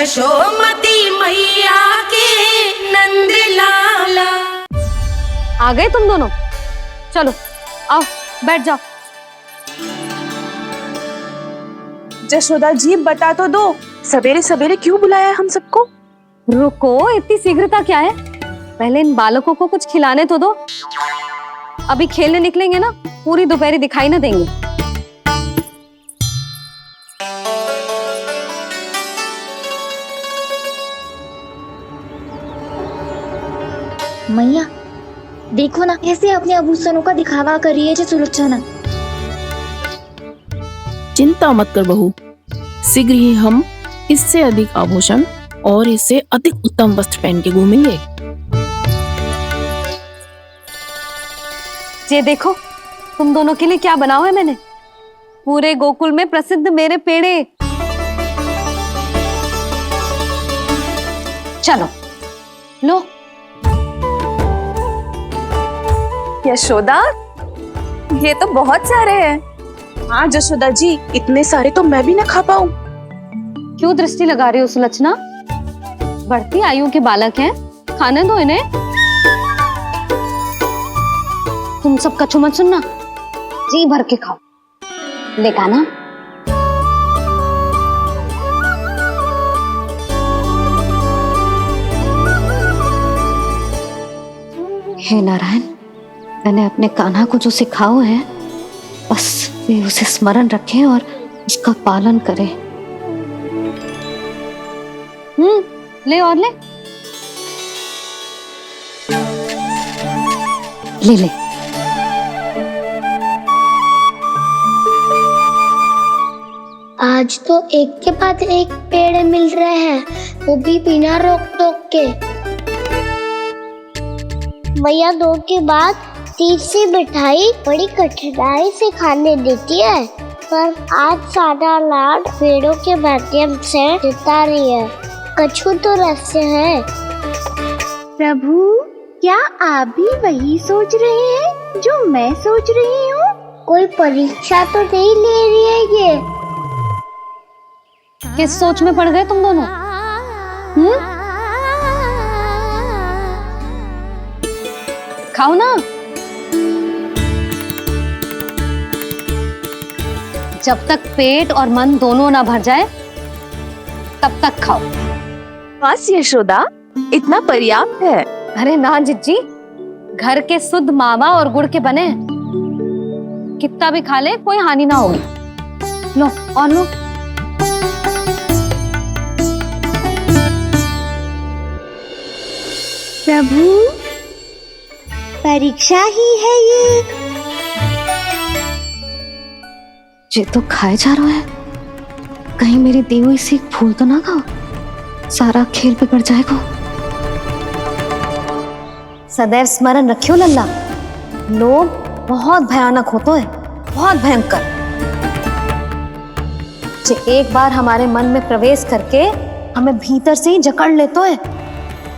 यशोमती मैया के नंद लाला। आ गए तुम दोनों? चलो आओ बैठ जाओ। जशोदा जी बता तो दो, सवेरे सवेरे क्यों बुलाया है हम सबको? रुको, इतनी शीघ्रता क्या है? पहले इन बालकों को कुछ खिलाने तो दो। अभी खेलने निकलेंगे ना, पूरी दोपहरी दिखाई ना देंगे। मैया देखो ना, कैसे अपने आभूषणों का दिखावा कर रही है जो सुलोचना। चिंता मत कर बहू, शीघ्र ही हम इससे अधिक आभूषण और इससे अधिक उत्तम वस्त्र पहन के घूमेंगे। ये देखो तुम दोनों के लिए क्या बनाओ है मैंने। पूरे गोकुल में प्रसिद्ध मेरे पेड़े। चलो लो। यशोदा, ये तो बहुत सारे हैं। हाँ जशोदा जी, इतने सारे तो मैं भी ना खा पाऊं। क्यों दृष्टि लगा रही हो सुलक्षणा? बढ़ती आयु के बालक हैं, खाने दो इन्हें। तुम सब कछु मत सुनना, जी भर के खाओ। लेगा ना? हे नारायण, मैंने अपने कान्हा को जो सिखाओ है, बस वे उसे स्मरण रखें और उसका पालन करें। ले और ले। ले ले। आज तो एक के बाद एक पेड़ मिल रहे हैं, वो भी बिना रोक टोक के। मैया दो के बाद तीसरी मिठाई बड़ी कठिनाई से खाने देती है, पर आज सादा लाड पेड़ों के माध्यम से जिता रही है। कछु तो रहस्य है। प्रभु, क्या आप भी वही सोच रहे हैं जो मैं सोच रही हूँ? कोई परीक्षा तो नहीं ले रही है ये? किस सोच में पड़ गए तुम दोनों? खाओ ना। जब तक पेट और मन दोनों ना भर जाए तब तक खाओ। बस यशोदा, इतना पर्याप्त है। अरे ना जिज्जी, घर के शुद्ध मावा और गुड़ के बने, कितना भी खा ले कोई हानि ना होगी। लो और लो। प्रभु, परीक्षा ही है ये तो खाए जा रहा है। कहीं मेरी दी हुई सीख फूल तो ना खाओ, सारा खेल बिगड़ जाएगा। सदैव स्मरण रखियो लल्ला, लोग बहुत भयानक होते हैं, बहुत भयंकर। जो एक बार हमारे मन में प्रवेश करके हमें भीतर से ही जकड़ लेते हैं,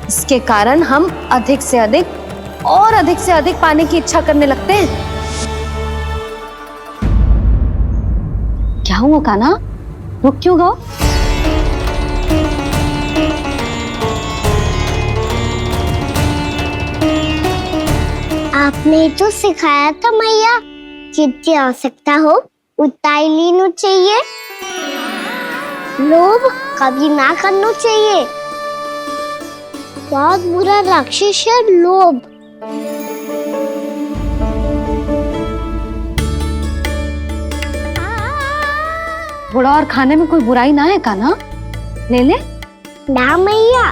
इसके कारण हम अधिक से अधिक और अधिक से अधिक पाने की इच्छा करने लगते हैं। क्या हुआ कान्हा, रुक क्यों गए? आपने तो सिखाया था मैया, जितनी आवश्यकता हो उतना ही लेना चाहिए, लोभ कभी ना करना चाहिए। बहुत बुरा राक्षस है लोभ। बुरा और खाने में कोई बुराई ना है कान्हा, ले ले। ना मैया,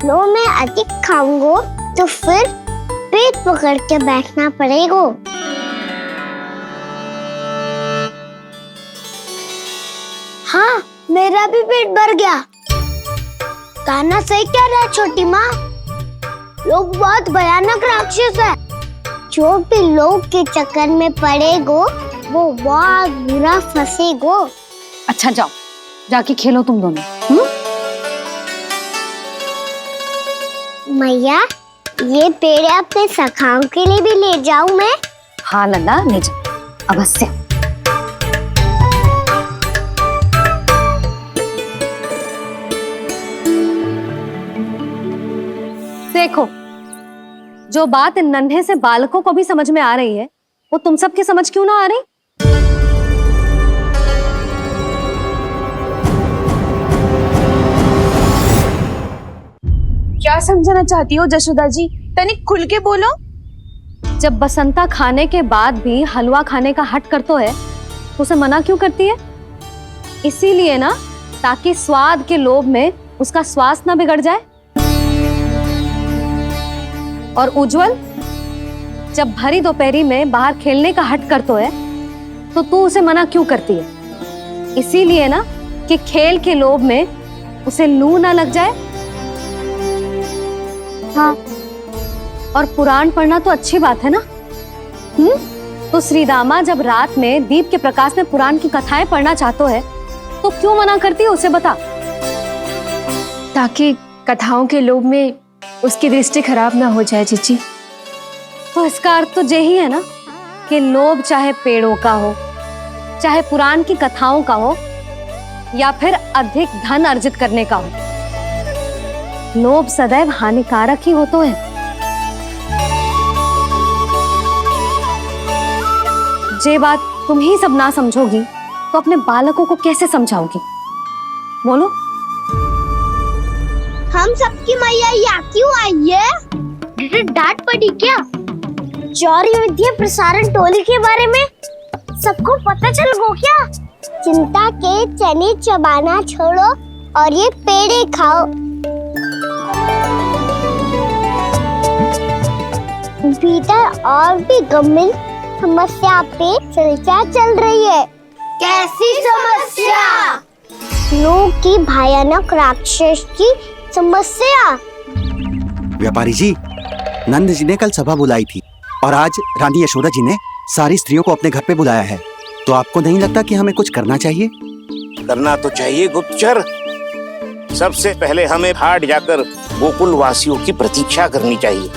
लो मैं अधिक खाऊंगा तो फिर पेट पकड़ के बैठना पड़ेगा। हाँ, मेरा भी पेट भर गया। कान्हा सही कह रहा है छोटी माँ, लोग बहुत भयानक राक्षस है। जो भी लोग के चक्कर में पड़ेगो वो बहुत बुरा फंसेगो। अच्छा जाओ, जाके खेलो तुम दोनों। मैया, ये पेड़ अपने सखाओं के लिए भी ले जाऊं मैं? हाँ लल्ला, ले जाओ अवश्य। देखो, जो बात इन नन्हे से बालकों को भी समझ में आ रही है, वो तुम सबकी समझ क्यों ना आ रही? क्या समझाना चाहती हो जशोदा जी? तनिक खुल के बोलो। जब बसंता खाने के बाद भी हलवा खाने का हट करतो है तो उसे मना क्यों करती है? इसीलिए ना, ताकि स्वाद के लोभ में उसका स्वास्थ्य ना बिगड़ जाए। और उज्जवल, जब भरी दोपहरी में बाहर खेलने का हट करतो है तो तू उसे मना क्यों करती है? इसीलिए ना कि खेल के लोभ में उसे लू ना लग जाए। हाँ, और पुराण पढ़ना तो अच्छी बात है ना। तो श्रीदामा जब रात में दीप के प्रकाश में पुराण की कथाएं पढ़ना चाहतो है तो क्यों मना करती है? उसे बता। ताकि कथाओं के लोभ में उसकी दृष्टि खराब ना हो जाए जीजी। तो इसका अर्थ तो यही है ना कि लोभ चाहे पेड़ों का हो, चाहे पुराण की कथाओं का हो, या फिर अधिक धन अर्जित करने का हो, लोभ सदैव हानिकारक ही होता है। जे बात तुम ही सब ना समझोगी तो अपने बालकों को कैसे समझाओगी? बोलो। हम सबकी मैया यहाँ क्यों आई है? डांट पड़ी क्या? चौरी विद्या प्रसारण टोली के बारे में सबको पता चल गो क्या? चिंता के चने चबाना छोड़ो और ये पेड़े खाओ। भीतर और भी गंभीर समस्या पे चर्चा चल रही है। कैसी समस्या? लोग की भयानक राक्षस की समस्या। व्यापारी जी, नंद जी ने कल सभा बुलाई थी और आज रानी यशोदा जी ने सारी स्त्रियों को अपने घर पे बुलाया है। तो आपको नहीं लगता कि हमें कुछ करना चाहिए? करना तो चाहिए गुप्तचर। सबसे पहले हमें हाट जाकर गोकुल वासियों की प्रतीक्षा करनी चाहिए।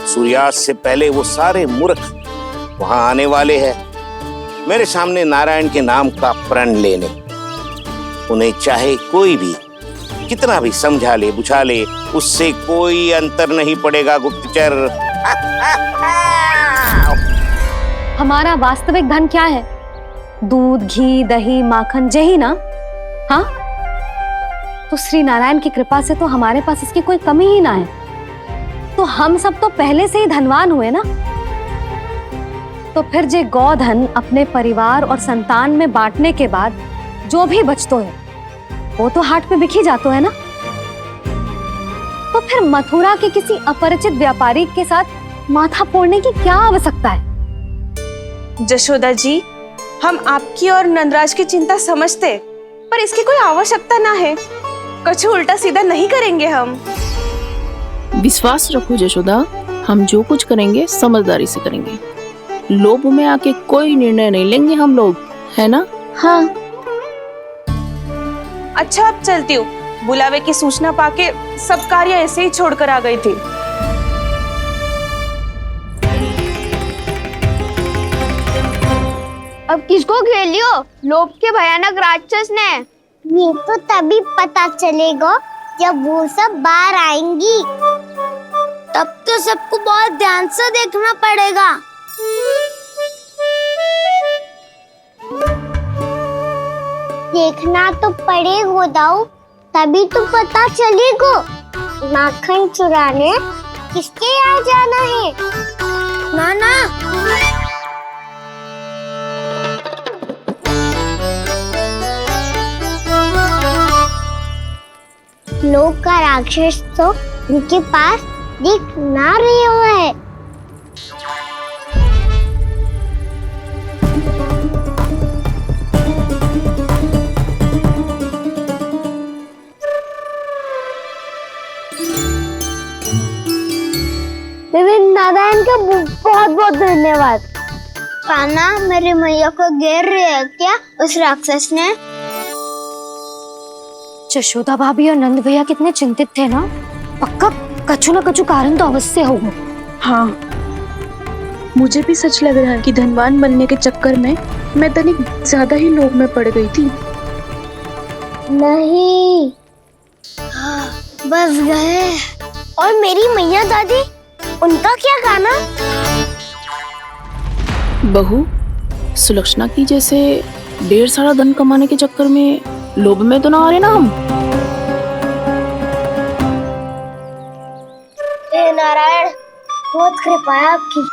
सूर्यास्त से पहले वो सारे मूर्ख वहां आने वाले हैं, मेरे सामने नारायण के नाम का प्रण लेने। उन्हें चाहे कोई भी कितना भी समझा ले बुझा ले, उससे कोई अंतर नहीं पड़ेगा गुप्तचर। हमारा वास्तविक धन क्या है? दूध, घी, दही, माखन, यही ना? हाँ, तो श्री नारायण की कृपा से तो हमारे पास इसकी कोई कमी ही ना है। तो हम सब तो पहले से ही धनवान हुए ना। तो फिर जे गोधन अपने परिवार और संतान में बांटने के बाद जो भी बचतो है वो तो हाट पे बिखी जातो है ना। तो फिर मथुरा के किसी अपरिचित व्यापारी के साथ माथा फोड़ने की क्या आवश्यकता है? जशोदा जी, हम आपकी और नंदराज की चिंता समझते, पर इसकी कोई आवश्यकता ना है। कुछ उल्टा सीधा नहीं करेंगे हम। विश्वास रखो जशोदा, हम जो कुछ करेंगे समझदारी से करेंगे। लोभ में आके कोई निर्णय नहीं लेंगे हम लोग, है ना? हाँ। अच्छा, अब चलती हूँ। बुलावे की सूचना पाके सब कार्य ऐसे ही छोड़कर आ गई थी। अब किसको घेलियो? लोभ के भयानक राक्षस ने। ये तो तभी पता चलेगा जब वो सब बाहर आएंगी। तब तो सबको बहुत ध्यान से देखना पड़ेगा। देखना तो पड़ेगा दाऊ, तभी तो पता चलेगा माखन चुराने किसके यहाँ जाना है। नाना, लोग का राक्षस तो उनके पास दिख ना रहे है। नारायण का बहुत बहुत धन्यवाद। कान्हा, मेरी मैया को घेर रहे है क्या उस राक्षस ने? यशोदा भाभी और नंद भैया कितने चिंतित थे ना। पक्का कछु ना कछु कारण तो अवश्य होगा। हाँ, मुझे भी सच लग रहा है कि धनवान बनने के चक्कर में मैं तनिक ज्यादा ही लोभ में पड़ गई थी। नहीं, बस गए। और मेरी मैया दादी, उनका क्या गाना? बहू, सुलक्षणा की जैसे ढेर सारा धन कमाने के चक्कर में लोभ में तो ना आ रहे ना हम। हे नारायण, बहुत कृपा है आपकी।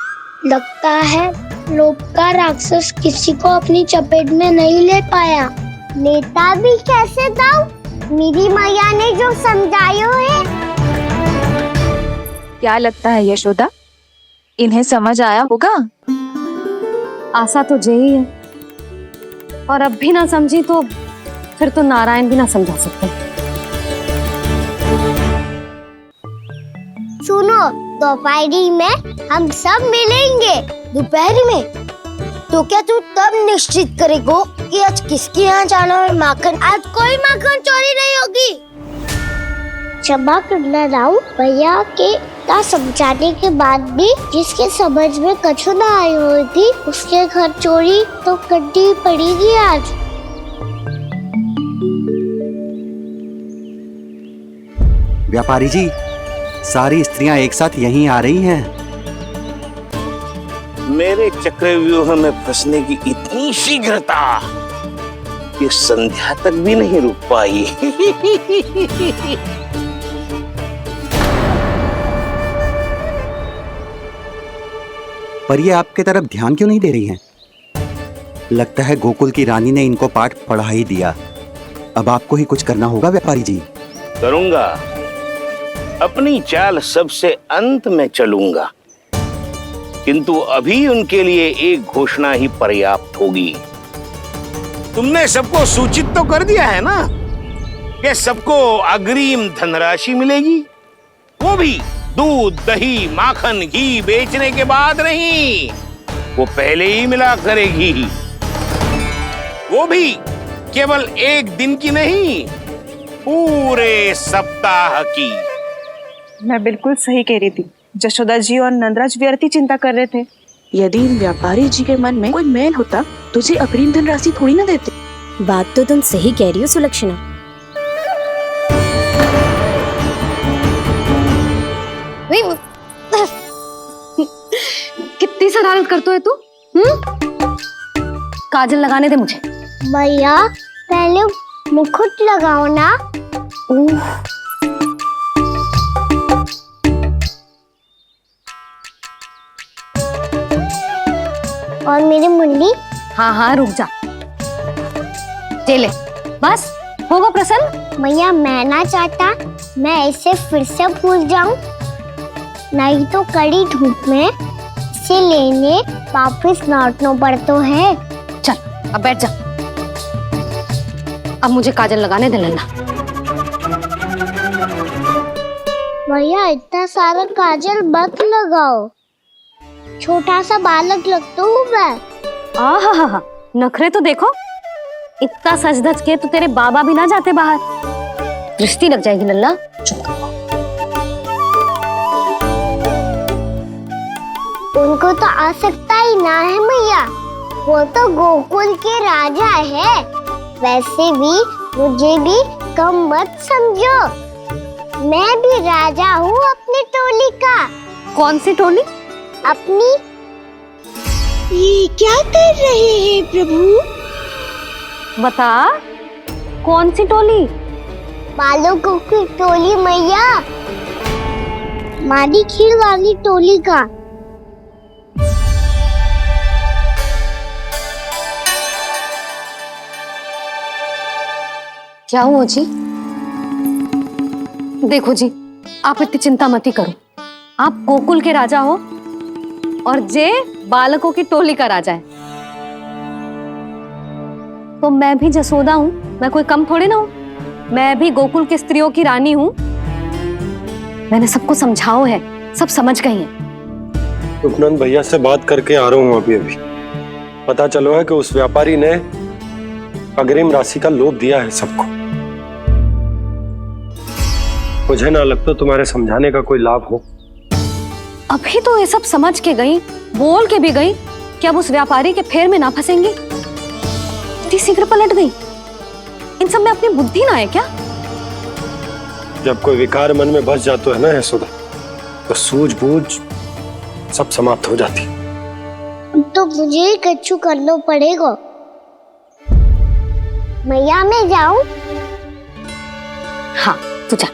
लगता है लोभ का राक्षस किसी को अपनी चपेट में नहीं ले पाया। लेता भी कैसे था? मेरी मैया ने जो समझायो है। क्या लगता है यशोदा, इन्हें समझ आया होगा? आशा तो यही है, और अब भी ना समझी तो फिर तो नारायण भी ना समझा सकते। सुनो, दोपहरी में हम सब मिलेंगे। दोपहरी में? तो क्या तू तब निश्चित करेगो कि आज किसके यहाँ जाना है माखन? आज कोई माखन चोरी नहीं होगी। क्षमा करना राव, भैया के का समझाने के बाद भी जिसके समझ में कछु ना आई होगी उसके घर चोरी तो करनी पड़ेगी आज। व्यापारी जी, सारी स्त्रियां एक साथ यहीं आ रही हैं। मेरे चक्रव्यूह में फंसने की इतनी शीघ्रता कि संध्या तक भी नहीं रुक पाई। पर ये आपके तरफ ध्यान क्यों नहीं दे रही हैं? लगता है गोकुल की रानी ने इनको पाठ पढ़ा ही दिया। अब आपको ही कुछ करना होगा व्यापारी जी। करूंगा, अपनी चाल सबसे अंत में चलूंगा, किंतु अभी उनके लिए एक घोषणा ही पर्याप्त होगी। तुमने सबको सूचित तो कर दिया है ना कि सबको अग्रिम धनराशि मिलेगी, वो भी दूध, दही, माखन, घी बेचने के बाद नहीं, वो पहले ही मिला करेगी। वो भी केवल एक दिन की नहीं, पूरे सप्ताह की। मैं बिल्कुल सही कह रही थी। जशोदा जी और नंदराज व्यर्थ ही चिंता कर रहे थे। यदि इन व्यापारी जी के मन में कोई मैल होता तुझे अग्रिम धनराशि थोड़ी ना देते। बात तो तुम सही कह रही हो सुलक्षणा। कितनी शरारत करते हो तू? काजल लगाने दे मुझे। भैया पहले मुकुट लगाओ ना। और मेरी मुरली? हाँ हाँ रुक जा, ये ले, बस होगा प्रसन्न। भैया मैं ना चाहता मैं ऐसे फिर से भूल जाऊं, नहीं तो कड़ी धूप में इसे लेने वापस लौटना पड़ता है। चल अब बैठ जा, अब मुझे काजल लगाने दे लेना। भैया इतना सारा काजल मत लगाओ, छोटा सा बालक लगता हूँ मैं। आहा, नखरे तो देखो, इतना सज धज के तो तेरे बाबा भी ना जाते बाहर, दृष्टि लग जाएगी लल्ला। उनको तो आ सकता ही ना है भैया, वो तो गोकुल के राजा है। वैसे भी मुझे भी कम मत समझो, मैं भी राजा हूँ अपनी टोली का। कौन सी टोली? अपनी। ये क्या कर रहे हैं प्रभु? बता, कौन सी टोली? बालकों की टोली मैया, मारी खीर वाली टोली का। क्या हुआ जी? देखो जी, आप इतनी चिंता मत ही करो, आप गोकुल के राजा हो और जे बालकों की टोली का राजा है, तो मैं भी जसोदा हूँ, मैं कोई कम थोड़ी ना हूँ, मैं भी गोकुल की स्त्रियों की रानी हूँ। मैंने सबको समझाओ है, सब समझ गई हैं। उपनंद भैया से बात करके आ रहा हूँ अभी। पता चलो है कि उस व्यापारी ने अग्रिम राशि का लोभ दिया है सबको। मुझे ना लगता तुम्हारे समझाने का कोई लाभ हो। अभी तो ये सब समझ के गई, बोल के भी गई, कि अब उस व्यापारी के फेर में ना फंसेंगी। इतनी शीघ्र पलट गई, इन सब में अपनी बुद्धि ना है क्या? जब कोई विकार मन में बस जाता है ना यशोदा, तो सूझबूझ सब समाप्त हो जाती। तो मुझे ही कच्चू करना पड़ेगा। मैया मैं जाऊं? हाँ तू जा।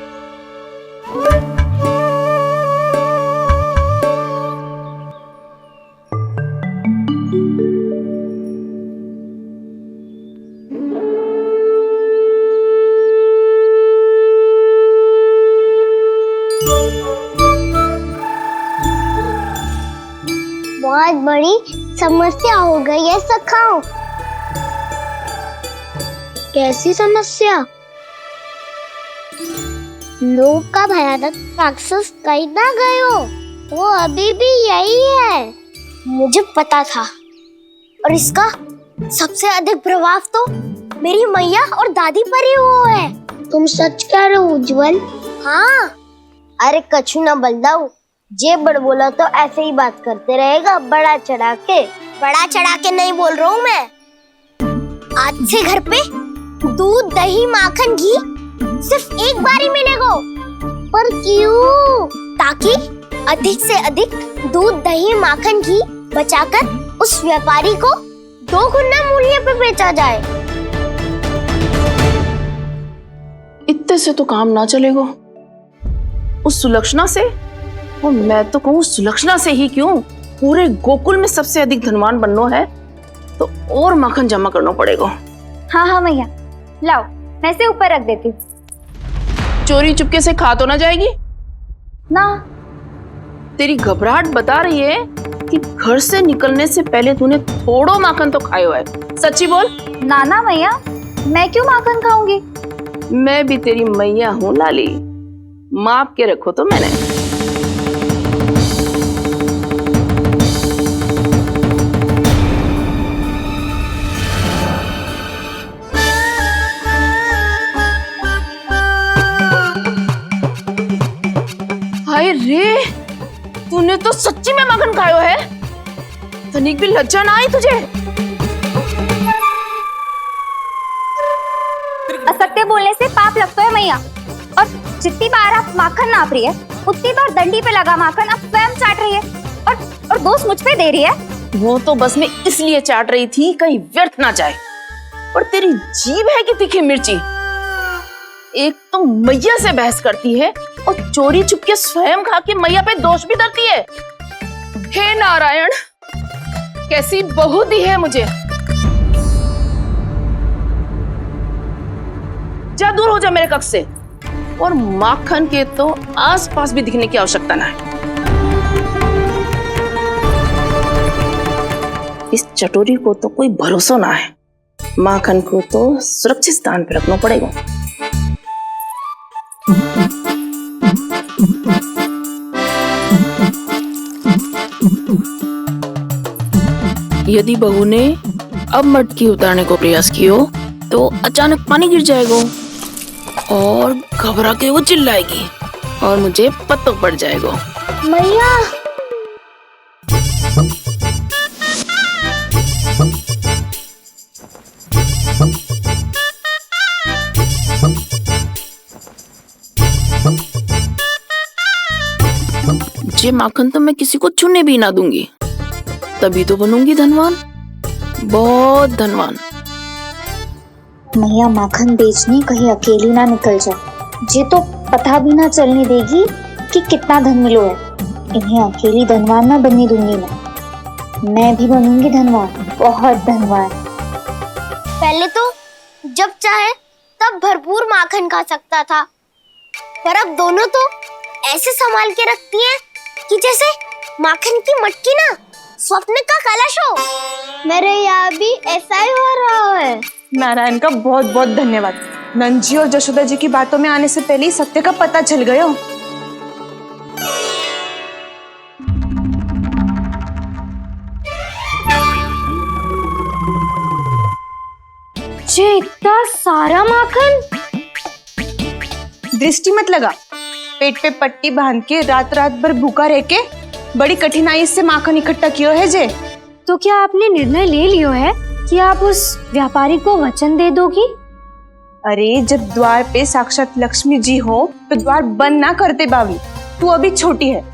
बहुत बड़ी समस्या हो गई है सखाओ। कैसी समस्या? लोभ का भयानक राक्षस कहीं ना गए हो, वो अभी भी यही है। मुझे पता था, और इसका सबसे अधिक प्रभाव तो मेरी मैया और दादी पर ही हुआ है। तुम सच कह रहे हो उज्जवल? हाँ। अरे कछु ना बलदाऊ, जे बड़ बोला तो ऐसे ही बात करते रहेगा बड़ा चढ़ा के। बड़ा चढ़ा के नहीं बोल रहा हूँ मैं। आज से घर पे दूध दही माखन घी सिर्फ एक बार ही मिलेगा। पर क्यों? ताकि अधिक से अधिक दूध दही माखन घी बचाकर उस व्यापारी को 2 गुना मूल्य पे बेचा जाए। इतने से तो काम ना चलेगा। उस सुलक्षणा से, और मैं तो कहूँ सुलक्षणा से ही क्यों, पूरे गोकुल में सबसे अधिक धनवान बनना है तो और माखन जमा करना पड़ेगा। हाँ हाँ मैया, लाओ मैं इसे ऊपर रख देती हूँ। चोरी चुपके से खा तो ना जाएगी ना? तेरी घबराहट बता रही है कि घर से निकलने से पहले तूने थोड़ा माखन तो खाया है। सच्ची बोल। ना ना मैया, मैं क्यों माखन खाऊंगी? मैं भी तेरी मैया हूँ लाली, माप के रखो तो मैंने। हाय रे, तूने तो सच्ची में माखन खायो है। तनिक भी लज्जा ना आई तुझे? असत्य बोलने से पाप लगता है मैया, और जितनी बार आप माखन नाप रही है उतनी बार डंडी पे लगा माखन आप स्वयं चाट रही है, और दोष मुझ पे दे रही है। वो तो बस मैं इसलिए चाट रही थी कहीं व्यर्थ ना जाए। और तेरी जीभ है कि तीखी मिर्ची। एक तो मैया से बहस करती है और चोरी चुपके स्वयं खा के मैया पे दोष भी धरती है। हे नारायण, कैसी बहू दी है मुझे। जा, दूर हो जा मेरे कक्ष से, और माखन के तो आसपास भी दिखने की आवश्यकता ना है। इस चटोरी को तो कोई भरोसा ना है। माखन को तो सुरक्षित स्थान पर रखना पड़ेगा। यदि बहू ने अब मटकी उतारने को प्रयास किया तो अचानक पानी गिर जाएगा और घबरा के वो चिल्लाएगी और मुझे पता पड़ जाएगा। मैया, ये माखन तो मैं किसी को छूने भी ना दूंगी, तभी तो बनूंगी धनवान, बहुत धनवान। मैया माखन बेचने कहीं अकेली ना निकल जाए। ये तो पता भी ना चलने देगी कि कितना धन मिलो है। इन्हें अकेली धनवान ना बनने दूंगी मैं भी बनूंगी धनवान, बहुत धनवान। पहले तो जब चाहे तब भरपूर माखन खा सकता था, पर अब दोनों तो ऐसे संभाल के रखती हैं कि जैसे माखन की मटकी ना स्वप्न का कलश हो। मेरे यहाँ भी ऐसा ही हो रहा है। नारायण का बहुत बहुत धन्यवाद। नंद जी और जशोदा जी की बातों में आने से पहले ही सत्य का पता चल गया। ये इतना सारा माखन? दृष्टि मत लगा। पेट पे पट्टी बांध के रात रात भर भूखा रह के बड़ी कठिनाई से माखन इकट्ठा किया है जे। तो क्या आपने निर्णय ले लियो है कि आप उस व्यापारी को वचन दे दोगी? अरे जब द्वार पे साक्षात लक्ष्मी जी हो तो द्वार बंद ना करते बावी। तू अभी छोटी है,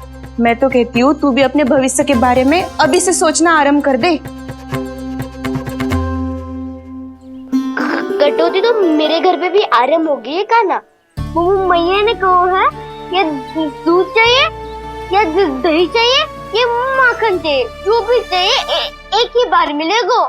मैं तो कहती हूँ तू भी अपने भविष्य के बारे में अभी से सोचना आरंभ कर दे। कटौती तो मेरे घर पे भी आरंभ हो गई है काना। वो मैया ने कहा है ये दूध चाहिए या दही चाहिए या माखन चाहिए, जो भी चाहिए एक ही बार मिलेगा।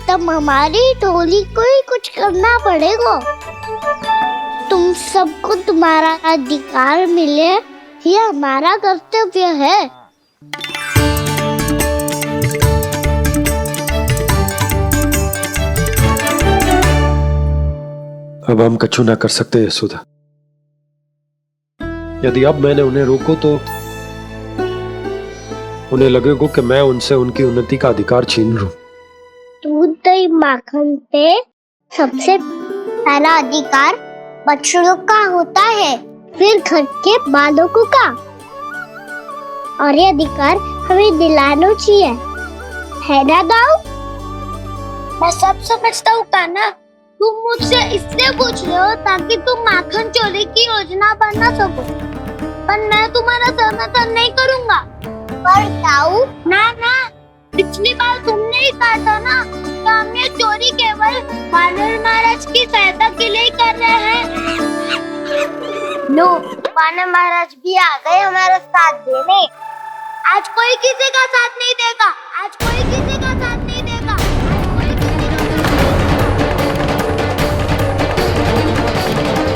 तब हमारी टोली को ही कुछ करना पड़ेगा। तुम सबको तुम्हारा अधिकार मिले, ये हमारा कर्तव्य है। अब हम कछु ना कर सकते यशोदा। यदि अब मैंने उन्हें रोको तो उन्हें लगेगा कि मैं उनसे उनकी उन्नति का अधिकार छीन लूं। दूध दही माखन पे सबसे पहला अधिकार बछड़ों का होता है, फिर घर के बालकों का, और ये अधिकार हमें दिलाना चाहिए, है ना दाऊ? मैं सब समझता हूँ कान्हा, तुम मुझसे इसलिए पूछ रहे हो ताकि तुम माखन चोरी की योजना बना सको, पर मैं तुम्हारा समर्थन नहीं करूँगा। पर दाऊ ना, पिछली बार तुमने ही कहा था ना कि हम ये चोरी केवल वानर महाराज की सहायता के लिए कर रहे हैं। लो, वानर महाराज भी आ गए हमारा साथ देने। आज कोई किसी का साथ नहीं देगा, आज कोई किसी का साथ